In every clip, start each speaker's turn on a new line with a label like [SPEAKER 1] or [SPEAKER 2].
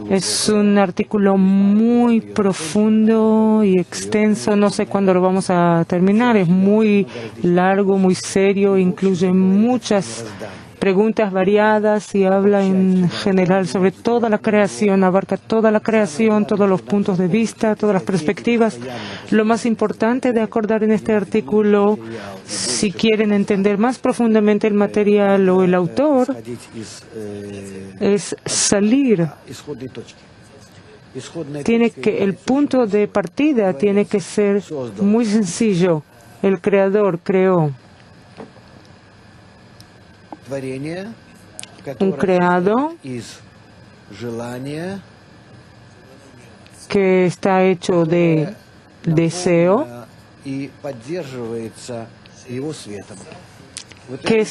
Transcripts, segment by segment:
[SPEAKER 1] Es un artículo muy profundo y extenso, no sé cuándo lo vamos a terminar, es muy largo, muy serio, incluye muchas preguntas variadas y habla en general sobre toda la creación, abarca toda la creación, todos los puntos de vista, todas las perspectivas. Lo más importante de acordar en este artículo, si quieren entender más profundamente el material o el autor, es salir. El punto de partida tiene que ser muy sencillo. El Creador creó un creado que está hecho de deseo, que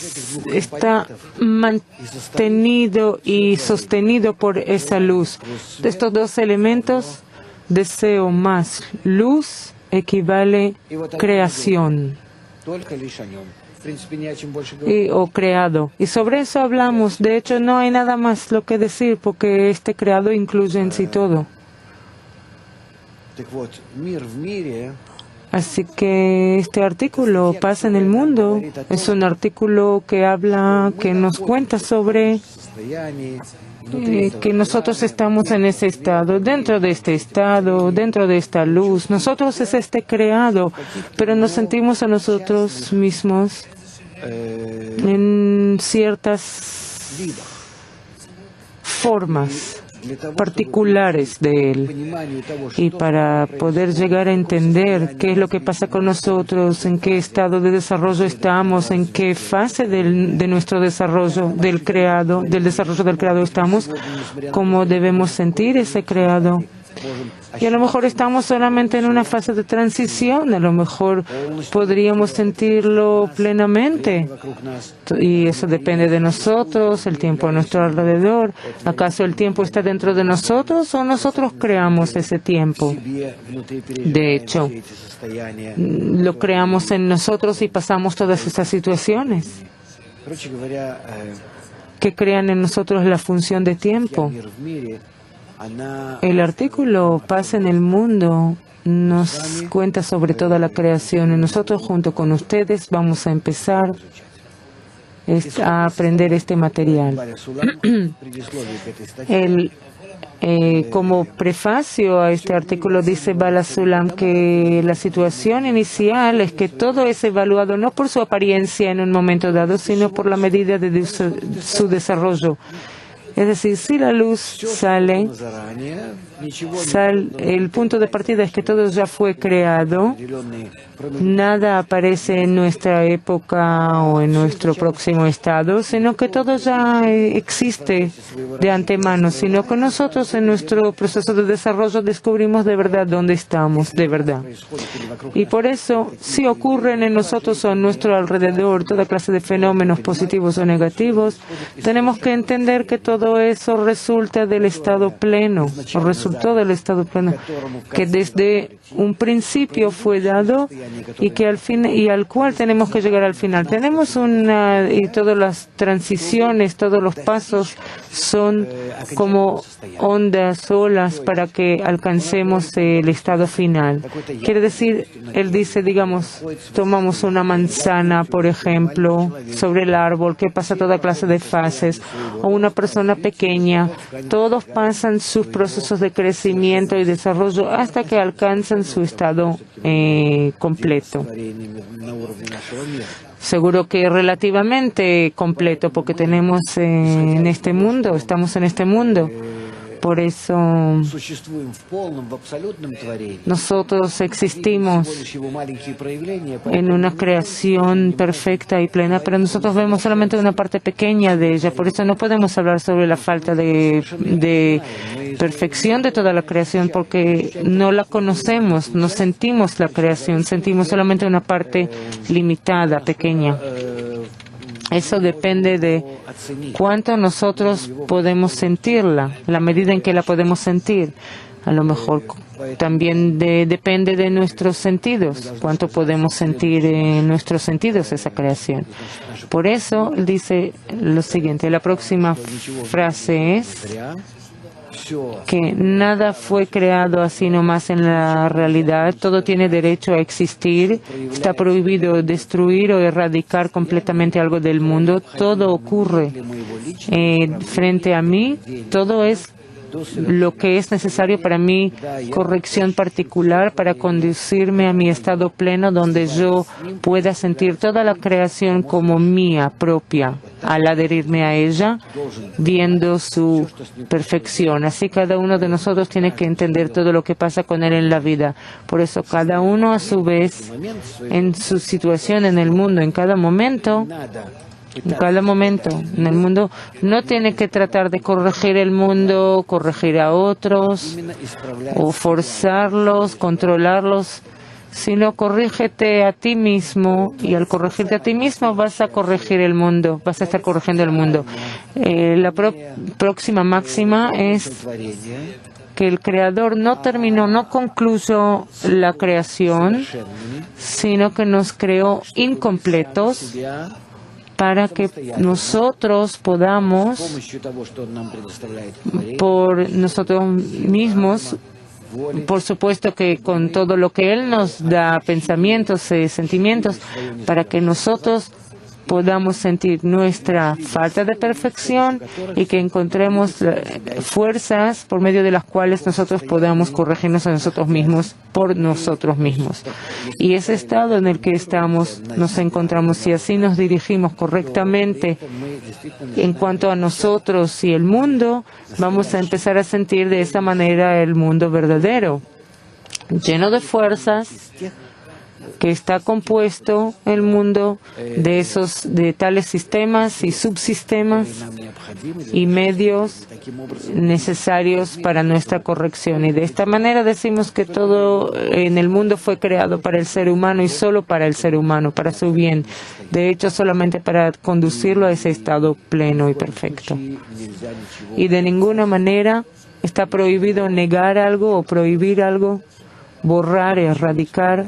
[SPEAKER 1] está mantenido y sostenido por esa luz. De estos dos elementos, deseo más luz equivale creación. O creado. Y sobre eso hablamos. De hecho, no hay nada más lo que decir, porque este creado incluye en sí todo. Así que este artículo, Paz en el Mundo, es un artículo que habla, que nos cuenta sobre que nosotros estamos en ese estado, dentro de esta luz. Nosotros es este creado, pero nos sentimos a nosotros mismos en ciertas formas particulares de él. Y para poder llegar a entender qué es lo que pasa con nosotros, en qué estado de desarrollo estamos, en qué fase de nuestro desarrollo del desarrollo del creado estamos, cómo debemos sentir ese creado. Y a lo mejor estamos solamente en una fase de transición, a lo mejor podríamos sentirlo plenamente. Y eso depende de nosotros, el tiempo a nuestro alrededor. ¿Acaso el tiempo está dentro de nosotros o nosotros creamos ese tiempo? De hecho, lo creamos en nosotros y pasamos todas esas situaciones que crean en nosotros la función de tiempo. El artículo Paz en el Mundo nos cuenta sobre toda la creación y nosotros junto con ustedes vamos a empezar a aprender este material. Como prefacio a este artículo dice Bala Sulam que la situación inicial es que todo es evaluado no por su apariencia en un momento dado, sino por la medida de su desarrollo. Es decir, si la luz sale, el punto de partida es que todo ya fue creado, nada aparece en nuestra época o en nuestro próximo estado, sino que todo ya existe de antemano, sino que nosotros en nuestro proceso de desarrollo descubrimos de verdad dónde estamos, de verdad. Y por eso, si ocurren en nosotros o a nuestro alrededor toda clase de fenómenos positivos o negativos, tenemos que entender que todo eso resulta del estado pleno, o resultó del estado pleno, que desde un principio fue dado y que al cual tenemos que llegar al final. Tenemos y todas las transiciones, todos los pasos son como ondas, olas para que alcancemos el estado final. Quiere decir, él dice, digamos, tomamos una manzana, por ejemplo, sobre el árbol, que pasa toda clase de fases, o una persona pequeña, todos pasan sus procesos de crecimiento y desarrollo hasta que alcanzan su estado completo. Seguro que relativamente completo, porque estamos en este mundo. Por eso nosotros existimos en una creación perfecta y plena, pero nosotros vemos solamente una parte pequeña de ella. Por eso no podemos hablar sobre la falta de perfección de toda la creación, porque no la conocemos, no sentimos la creación, sentimos solamente una parte limitada, pequeña. Eso depende de cuánto nosotros podemos sentirla, la medida en que la podemos sentir. A lo mejor también depende de nuestros sentidos, cuánto podemos sentir en nuestros sentidos esa creación. Por eso dice lo siguiente, la próxima frase es: que nada fue creado así nomás en la realidad, todo tiene derecho a existir, está prohibido destruir o erradicar completamente algo del mundo, todo ocurre frente a mí, todo es lo que es necesario para mi corrección particular, para conducirme a mi estado pleno, donde yo pueda sentir toda la creación como mía propia, al adherirme a ella, viendo su perfección. Así cada uno de nosotros tiene que entender todo lo que pasa con él en la vida. Por eso cada uno a su vez, en su situación en el mundo, en cada momento en el mundo, no tiene que tratar de corregir el mundo, corregir a otros, o forzarlos, controlarlos, sino corrígete a ti mismo, y al corregirte a ti mismo vas a corregir el mundo, vas a estar corrigiendo el mundo. La próxima máxima es que el Creador no concluyó la creación, sino que nos creó incompletos, para que nosotros podamos, por nosotros mismos, por supuesto que con todo lo que Él nos da, pensamientos, sentimientos, para que nosotros podamos sentir nuestra falta de perfección y que encontremos fuerzas por medio de las cuales nosotros podamos corregirnos a nosotros mismos por nosotros mismos. Y ese estado en el que nos encontramos, si así nos dirigimos correctamente en cuanto a nosotros y el mundo, vamos a empezar a sentir de esa manera el mundo verdadero, lleno de fuerzas, que está compuesto el mundo de tales sistemas y subsistemas y medios necesarios para nuestra corrección. Y de esta manera decimos que todo en el mundo fue creado para el ser humano y solo para el ser humano, para su bien. De hecho, solamente para conducirlo a ese estado pleno y perfecto. Y de ninguna manera está prohibido negar algo o prohibir algo, borrar, erradicar,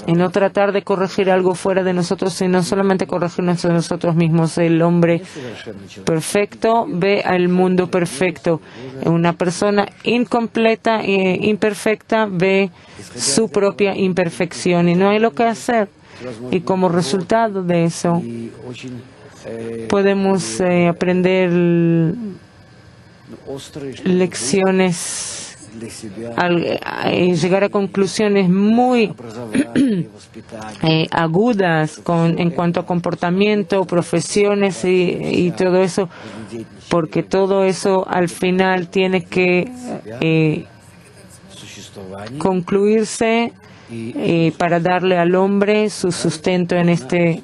[SPEAKER 1] y no tratar de corregir algo fuera de nosotros, sino solamente corregirnos a nosotros mismos. El hombre perfecto ve al mundo perfecto. Una persona incompleta e imperfecta ve su propia imperfección y no hay lo que hacer. Y como resultado de eso, podemos aprender lecciones, llegar a conclusiones muy agudas en cuanto a comportamiento, profesiones y todo eso, porque todo eso al final tiene que concluirse para darle al hombre su sustento en este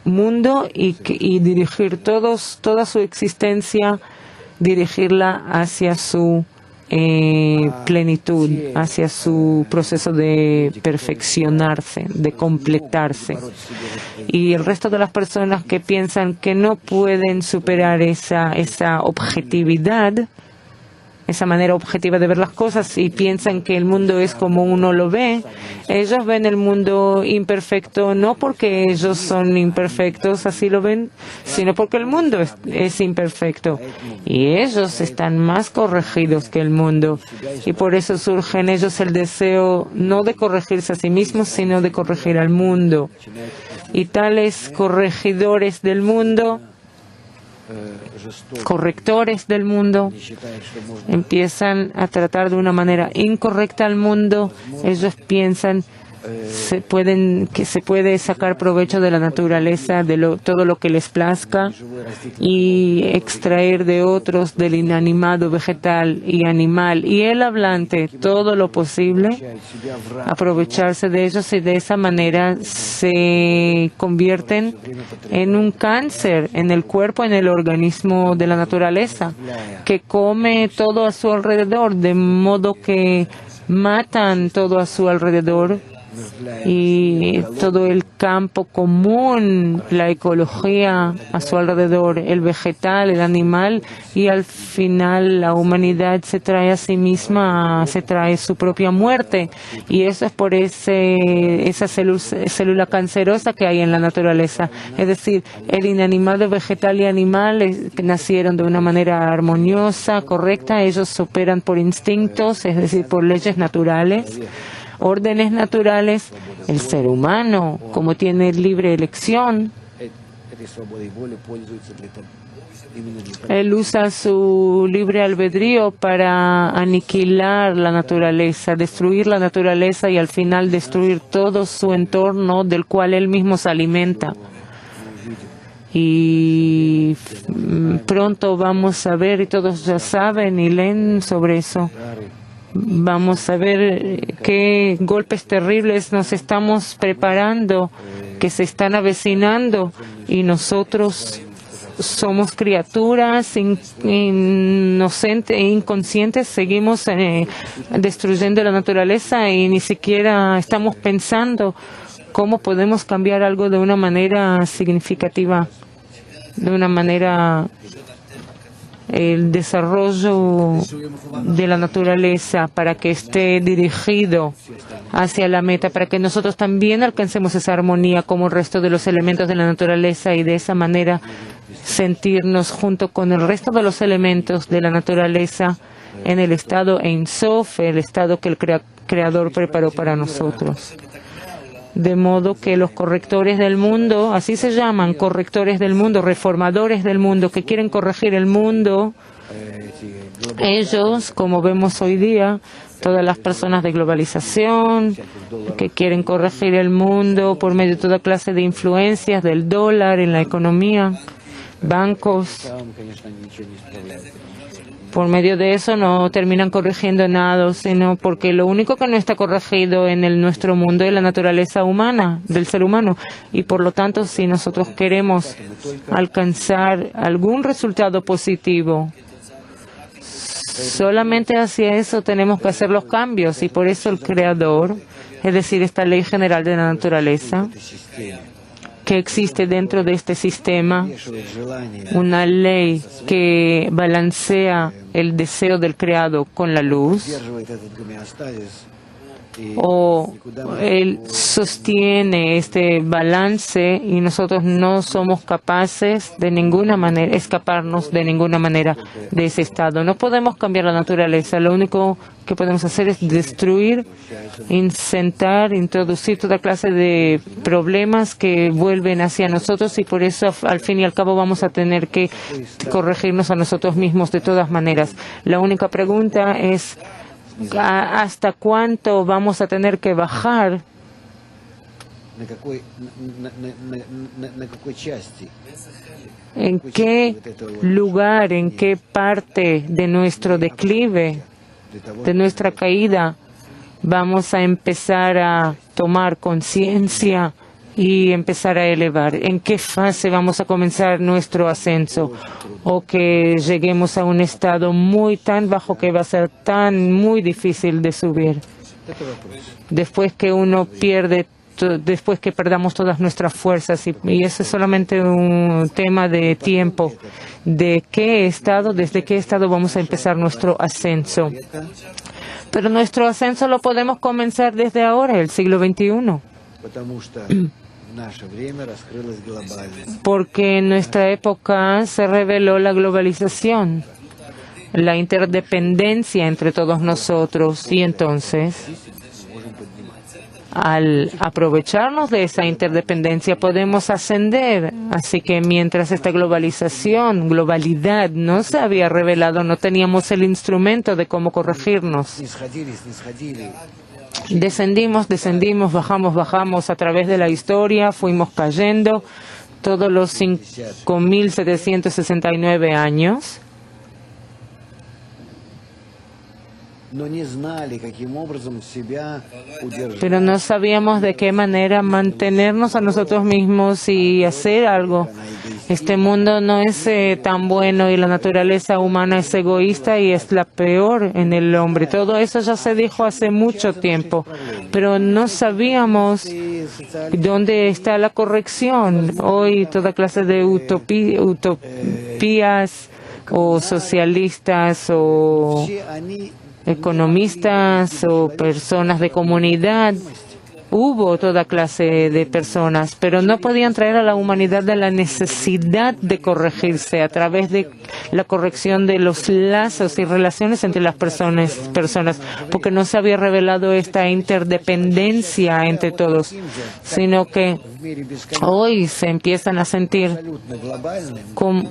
[SPEAKER 1] mundo y dirigir toda su existencia, dirigirla hacia su plenitud, hacia su proceso de perfeccionarse, de completarse. Y el resto de las personas que piensan que no pueden superar esa objetividad, esa manera objetiva de ver las cosas, y piensan que el mundo es como uno lo ve, ellos ven el mundo imperfecto no porque ellos son imperfectos, así lo ven, sino porque el mundo es imperfecto. Y ellos están más corregidos que el mundo. Y por eso surge en ellos el deseo no de corregirse a sí mismos, sino de corregir al mundo. Y tales corregidores del mundo, correctores del mundo, empiezan a tratar de una manera incorrecta al mundo. Ellos piensan que se puede sacar provecho de la naturaleza, de todo lo que les plazca, y extraer de otros, del inanimado, vegetal y animal y el hablante, todo lo posible, aprovecharse de ellos, y de esa manera se convierten en un cáncer en el cuerpo, en el organismo de la naturaleza, que come todo a su alrededor, de modo que matan todo a su alrededor y todo el campo común, la ecología a su alrededor, el vegetal, el animal, y al final la humanidad se trae a sí misma, se trae su propia muerte, y eso es por esa célula cancerosa que hay en la naturaleza. Es decir, el inanimado, vegetal y animal nacieron de una manera armoniosa, correcta, ellos operan por instintos, es decir, por leyes naturales, órdenes naturales. El ser humano, como tiene libre elección, él usa su libre albedrío para aniquilar la naturaleza, destruir la naturaleza y al final destruir todo su entorno del cual él mismo se alimenta. Y pronto vamos a ver, y todos ya saben y leen sobre eso, vamos a ver qué golpes terribles nos estamos preparando, que se están avecinando, y nosotros somos criaturas inocentes e inconscientes, seguimos destruyendo la naturaleza y ni siquiera estamos pensando cómo podemos cambiar algo de una manera significativa, de una manera el desarrollo de la naturaleza para que esté dirigido hacia la meta, para que nosotros también alcancemos esa armonía como el resto de los elementos de la naturaleza y de esa manera sentirnos junto con el resto de los elementos de la naturaleza en el estado Ein Sof, el estado que el Creador preparó para nosotros. De modo que los correctores del mundo, así se llaman, correctores del mundo, reformadores del mundo, que quieren corregir el mundo, ellos, como vemos hoy día, todas las personas de globalización, que quieren corregir el mundo por medio de toda clase de influencias del dólar en la economía, bancos, por medio de eso no terminan corrigiendo nada, sino porque lo único que no está corregido en nuestro mundo es la naturaleza humana, del ser humano. Y por lo tanto, si nosotros queremos alcanzar algún resultado positivo, solamente hacia eso tenemos que hacer los cambios. Y por eso el Creador, es decir, esta ley general de la naturaleza, que existe dentro de este sistema, una ley que balancea el deseo del creado con la luz, o él sostiene este balance y nosotros no somos capaces de ninguna manera escaparnos de ninguna manera de ese estado. No podemos cambiar la naturaleza, lo único que podemos hacer es destruir, introducir toda clase de problemas que vuelven hacia nosotros, y por eso al fin y al cabo vamos a tener que corregirnos a nosotros mismos de todas maneras. La única pregunta es ¿hasta cuánto vamos a tener que bajar? ¿En qué lugar, en qué parte de nuestro declive, de nuestra caída, vamos a empezar a tomar conciencia y empezar a elevar? ¿En qué fase vamos a comenzar nuestro ascenso? O que lleguemos a un estado tan bajo que va a ser muy difícil de subir. Después que uno pierde, después que perdamos todas nuestras fuerzas, y eso es solamente un tema de tiempo. ¿De qué estado, desde qué estado vamos a empezar nuestro ascenso? Pero nuestro ascenso lo podemos comenzar desde ahora, el siglo XXI. Porque en nuestra época se reveló la globalización, la interdependencia entre todos nosotros, y entonces, al aprovecharnos de esa interdependencia, podemos ascender. Así que mientras esta globalidad no se había revelado, no teníamos el instrumento de cómo corregirnos. Descendimos, bajamos a través de la historia, fuimos cayendo todos los 5.769 años. pero no sabíamos de qué manera mantenernos a nosotros mismos y hacer algo. Este mundo no es tan bueno y la naturaleza humana es egoísta y es la peor en el hombre. Todo eso ya se dijo hace mucho tiempo, pero no sabíamos dónde está la corrección. Hoy toda clase de utopías o socialistas o economistas o personas de comunidad. Hubo toda clase de personas, pero no podían traer a la humanidad de la necesidad de corregirse a través de la corrección de los lazos y relaciones entre las personas, porque no se había revelado esta interdependencia entre todos, sino que hoy se empiezan a sentir como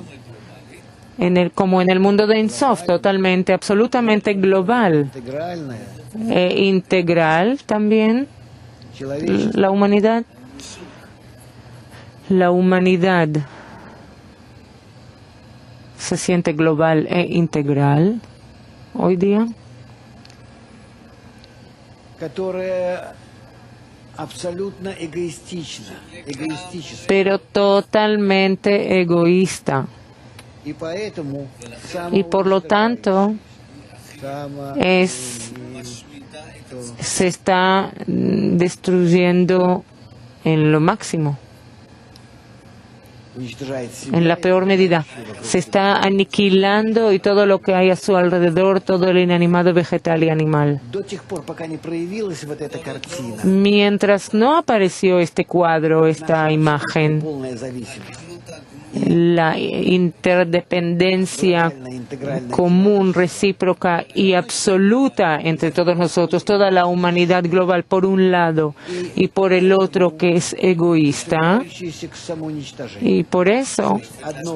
[SPEAKER 1] en el mundo de Ein Sof, totalmente, absolutamente global e integral también. La humanidad se siente global e integral hoy día, pero totalmente egoísta. Y por lo tanto se está destruyendo en lo máximo, en la peor medida. Se está aniquilando y todo lo que hay a su alrededor, todo el inanimado vegetal y animal. Mientras no apareció este cuadro, esta imagen, la interdependencia común, recíproca y absoluta entre todos nosotros, toda la humanidad global por un lado y por el otro que es egoísta y por eso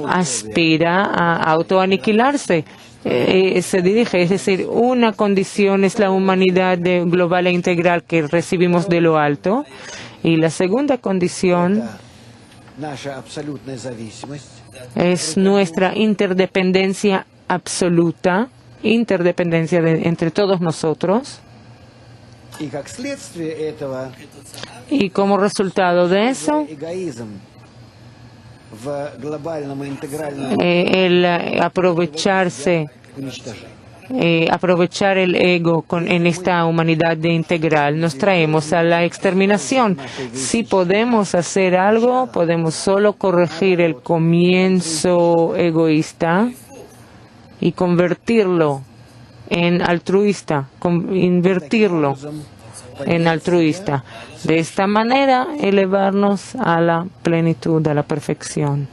[SPEAKER 1] aspira a autoaniquilarse. Se dirige, es decir, una condición es la humanidad global e integral que recibimos de lo alto y la segunda condición es nuestra interdependencia absoluta, interdependencia entre todos nosotros. Y como resultado de eso, el aprovechar el ego en esta humanidad integral nos traemos a la exterminación. Si podemos hacer algo, podemos solo corregir el comienzo egoísta y convertirlo en altruista, invertirlo en altruista. De esta manera, elevarnos a la plenitud, a la perfección.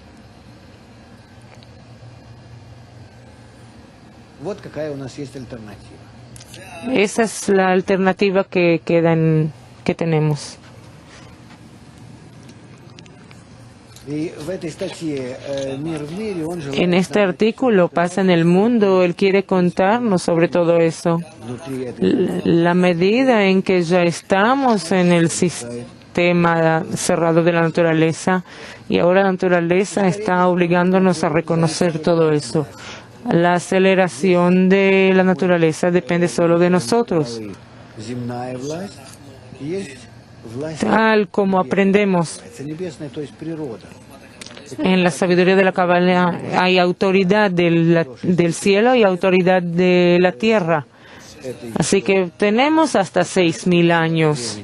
[SPEAKER 1] Esa es la alternativa que tenemos. En este artículo, Paz en el Mundo, él quiere contarnos sobre todo eso. La medida en que ya estamos en el sistema cerrado de la naturaleza y ahora la naturaleza está obligándonos a reconocer todo eso. La aceleración de la naturaleza depende solo de nosotros. Tal como aprendemos en la sabiduría de la Kabbalah, hay autoridad del cielo y autoridad de la tierra. Así que tenemos hasta 6.000 años.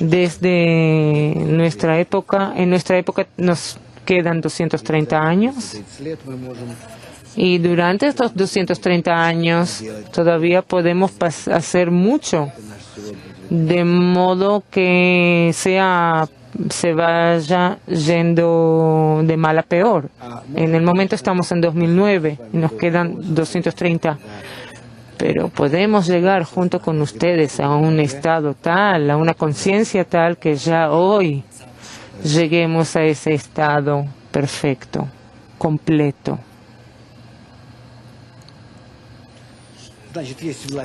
[SPEAKER 1] Desde nuestra época, en nuestra época nos quedan 230 años. Y durante estos 230 años todavía podemos hacer mucho, de modo que se vaya yendo de mal a peor. En el momento estamos en 2009 y nos quedan 230. Pero podemos llegar junto con ustedes a un estado tal, a una conciencia tal, que ya hoy lleguemos a ese estado perfecto, completo.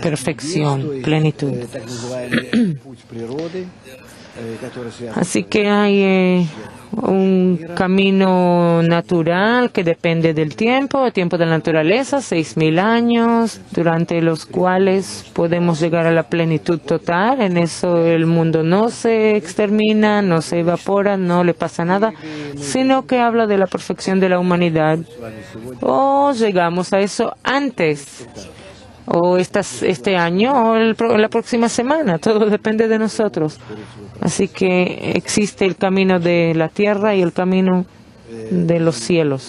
[SPEAKER 1] perfección, plenitud. Así que hay un camino natural que depende del tiempo, el tiempo de la naturaleza, 6.000 años, durante los cuales podemos llegar a la plenitud total. En eso el mundo no se extermina, no se evapora, no le pasa nada, sino que habla de la perfección de la humanidad. O llegamos a eso antes, o este año, o la próxima semana. Todo depende de nosotros. Así que existe el camino de la tierra y el camino de los cielos,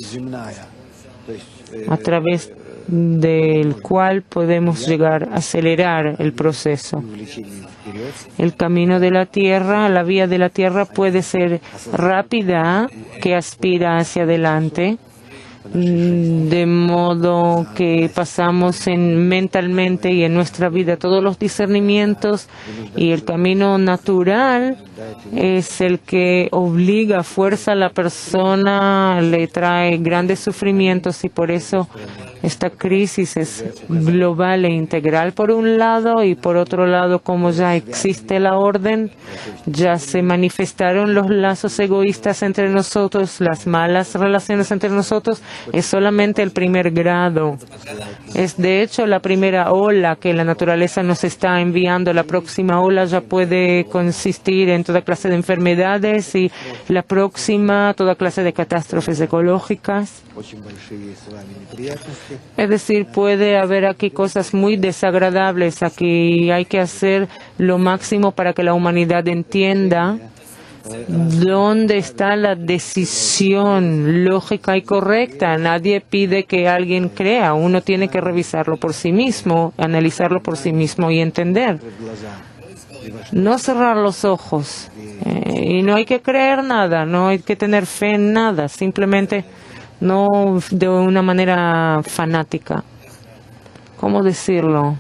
[SPEAKER 1] a través del cual podemos llegar a acelerar el proceso. El camino de la tierra, la vía de la tierra puede ser rápida, que aspira hacia adelante, de modo que pasamos mentalmente y en nuestra vida todos los discernimientos, y el camino natural es el que obliga, fuerza a la persona, le trae grandes sufrimientos, y por eso esta crisis es global e integral por un lado, y por otro lado, como ya existe la orden, ya se manifestaron los lazos egoístas entre nosotros, las malas relaciones entre nosotros. Es solamente el primer grado. Es de hecho la primera ola que la naturaleza nos está enviando. La próxima ola ya puede consistir en toda clase de enfermedades, y la próxima toda clase de catástrofes ecológicas. Es decir, puede haber aquí cosas muy desagradables. Aquí hay que hacer lo máximo para que la humanidad entienda dónde está la decisión lógica y correcta. Nadie pide que alguien crea. Uno tiene que revisarlo por sí mismo, analizarlo por sí mismo y entender. No cerrar los ojos. Y no hay que creer nada, no hay que tener fe en nada. Simplemente no de una manera fanática. ¿Cómo decirlo?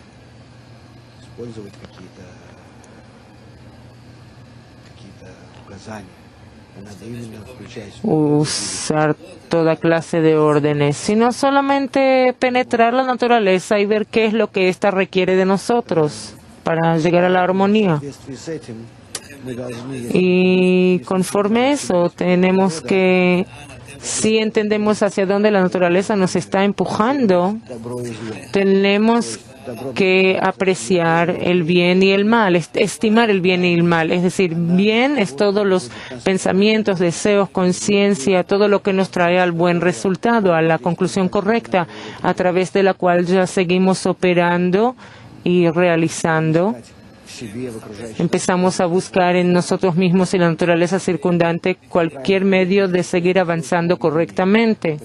[SPEAKER 1] Usar toda clase de órdenes, sino solamente penetrar la naturaleza y ver qué es lo que ésta requiere de nosotros para llegar a la armonía. Y conforme a eso, tenemos que, si entendemos hacia dónde la naturaleza nos está empujando, tenemos que apreciar el bien y el mal, estimar el bien y el mal. Es decir, bien es todos los pensamientos, deseos, conciencia, todo lo que nos trae al buen resultado, a la conclusión correcta, a través de la cual ya seguimos operando y realizando. Empezamos a buscar en nosotros mismos y la naturaleza circundante cualquier medio de seguir avanzando correctamente.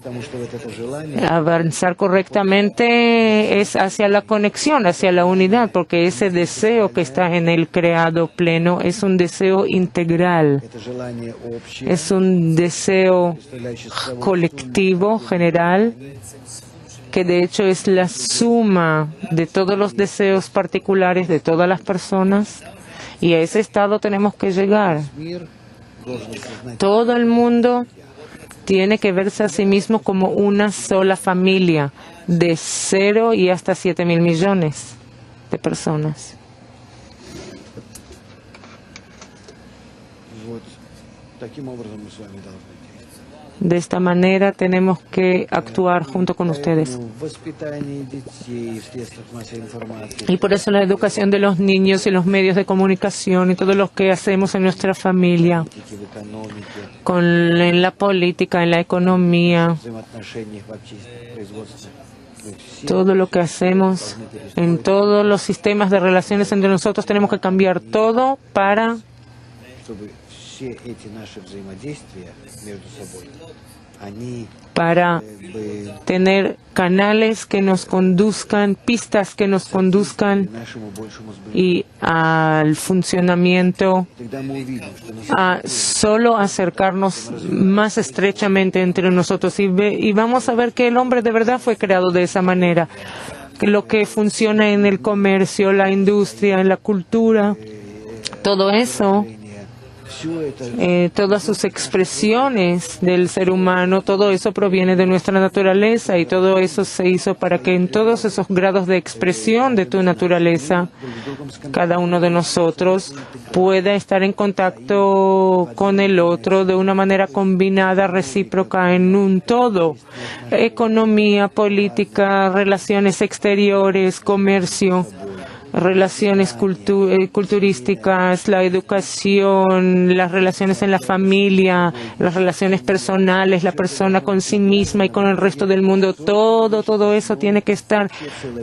[SPEAKER 1] Avanzar correctamente es hacia la conexión, hacia la unidad, porque ese deseo que está en el creado pleno es un deseo integral. Es un deseo colectivo, general, que de hecho es la suma de todos los deseos particulares de todas las personas, y a ese estado tenemos que llegar. Todo el mundo tiene que verse a sí mismo como una sola familia, de 0 y hasta 7.000 millones de personas. De esta manera tenemos que actuar junto con ustedes. Y por eso la educación de los niños y los medios de comunicación y todo lo que hacemos en nuestra familia, en la política, en la economía, todo lo que hacemos en todos los sistemas de relaciones entre nosotros, tenemos que cambiar todo para tener canales que nos conduzcan, pistas que nos conduzcan y al funcionamiento, a solo acercarnos más estrechamente entre nosotros, y vamos a ver que el hombre de verdad fue creado de esa manera, que lo que funciona en el comercio, la industria, en la cultura, todo eso todas sus expresiones del ser humano, todo eso proviene de nuestra naturaleza y todo eso se hizo para que en todos esos grados de expresión de tu naturaleza, cada uno de nosotros pueda estar en contacto con el otro de una manera combinada, recíproca, en un todo. Economía, política, relaciones exteriores, comercio, relaciones culturísticas, la educación, las relaciones en la familia, las relaciones personales, la persona con sí misma y con el resto del mundo. Todo eso tiene que estar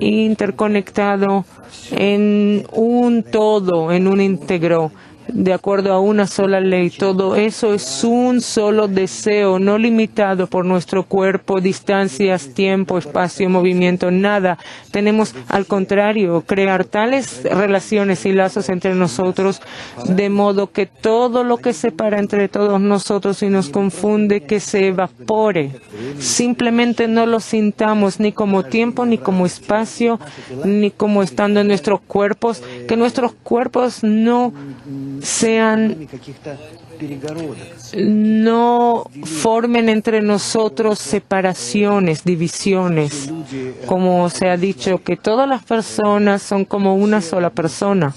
[SPEAKER 1] interconectado en un todo, en un íntegro, de acuerdo a una sola ley. Todo eso es un solo deseo, no limitado por nuestro cuerpo, distancias, tiempo, espacio, movimiento, nada. Tenemos, al contrario, crear tales relaciones y lazos entre nosotros, de modo que todo lo que separa entre todos nosotros y nos confunde, que se evapore. Simplemente no lo sintamos ni como tiempo, ni como espacio, ni como estando en nuestros cuerpos, que nuestros cuerpos no formen entre nosotros separaciones, divisiones. Como se ha dicho, que todas las personas son como una sola persona.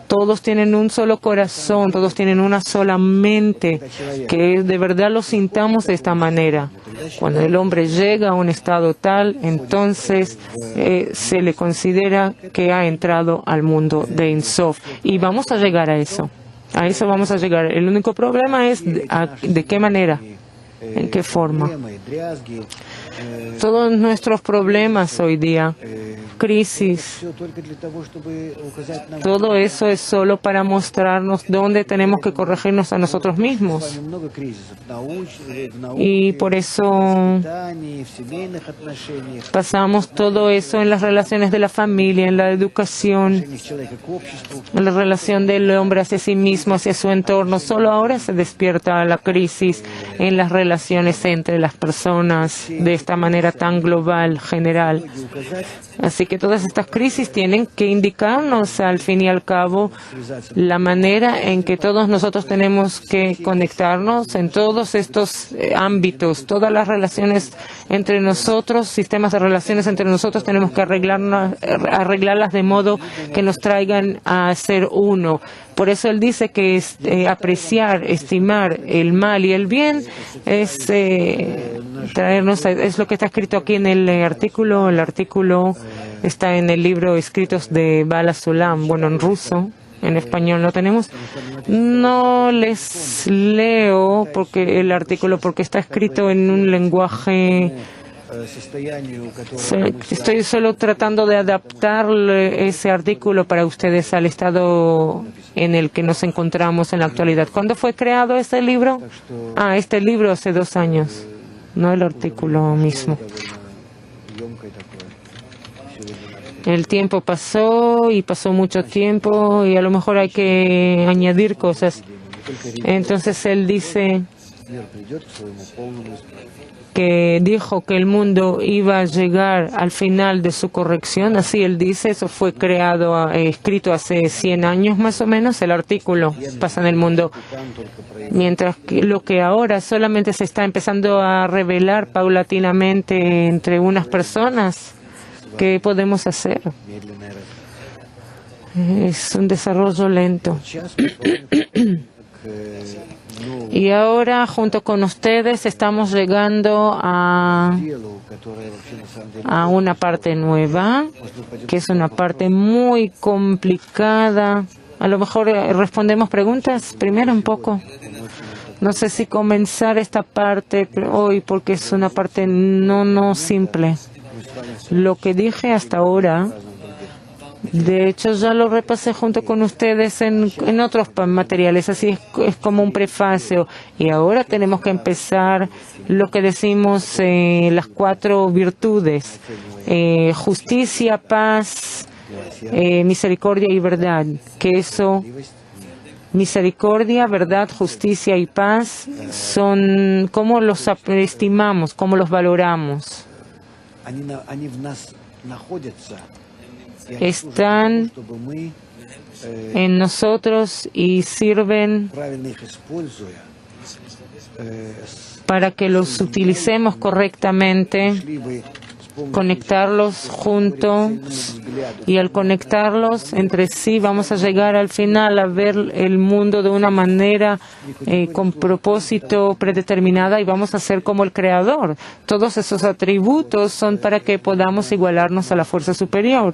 [SPEAKER 1] Todos tienen un solo corazón, todos tienen una sola mente, que de verdad lo sintamos de esta manera. Cuando el hombre llega a un estado tal, entonces se le considera que ha entrado al mundo de Ein Sof. Y vamos a llegar a eso. A eso vamos a llegar. El único problema es de qué manera, en qué forma. Todos nuestros problemas hoy día, crisis, todo eso es solo para mostrarnos dónde tenemos que corregirnos a nosotros mismos. Y por eso pasamos todo eso en las relaciones de la familia, en la educación, en la relación del hombre hacia sí mismo, hacia su entorno. Solo ahora se despierta la crisis en las relaciones entre las personas de esta manera tan global, general. Así que todas estas crisis tienen que indicarnos, al fin y al cabo, la manera en que todos nosotros tenemos que conectarnos en todos estos ámbitos, todas las relaciones entre nosotros, sistemas de relaciones entre nosotros, tenemos que arreglarlas de modo que nos traigan a ser uno. Por eso él dice que apreciar, estimar el mal y el bien es traernos, es lo que está escrito aquí en el artículo. El artículo está en el libro Escritos de Bala Sulam, bueno, en ruso. En español no tenemos. No les leo porque el artículo, porque está escrito en un lenguaje. Estoy solo tratando de adaptar ese artículo para ustedes al estado en el que nos encontramos en la actualidad. ¿Cuándo fue creado este libro? Este libro hace 2 años, no el artículo mismo. El tiempo pasó y pasó mucho tiempo y a lo mejor hay que añadir cosas. Entonces él dice que dijo que el mundo iba a llegar al final de su corrección. Así él dice, eso fue creado, escrito hace 100 años más o menos, el artículo pasa en el mundo. Mientras que lo que ahora solamente se está empezando a revelar paulatinamente entre unas personas, ¿qué podemos hacer? Es un desarrollo lento. Y ahora, junto con ustedes, estamos llegando a una parte nueva, que es una parte muy complicada. A lo mejor respondemos preguntas primero un poco. No sé si comenzar esta parte hoy, porque es una parte no simple. Lo que dije hasta ahora, de hecho ya lo repasé junto con ustedes en otros materiales, así es como un prefacio. Y ahora tenemos que empezar lo que decimos las 4 virtudes: justicia, paz, misericordia y verdad. Que eso, misericordia, verdad, justicia y paz, son cómo los estimamos, cómo los valoramos. están en nosotros y sirven para que los utilicemos correctamente, conectarlos juntos, y al conectarlos entre sí vamos a llegar al final a ver el mundo de una manera con propósito predeterminada y vamos a ser como el Creador. Todos esos atributos son para que podamos igualarnos a la fuerza superior.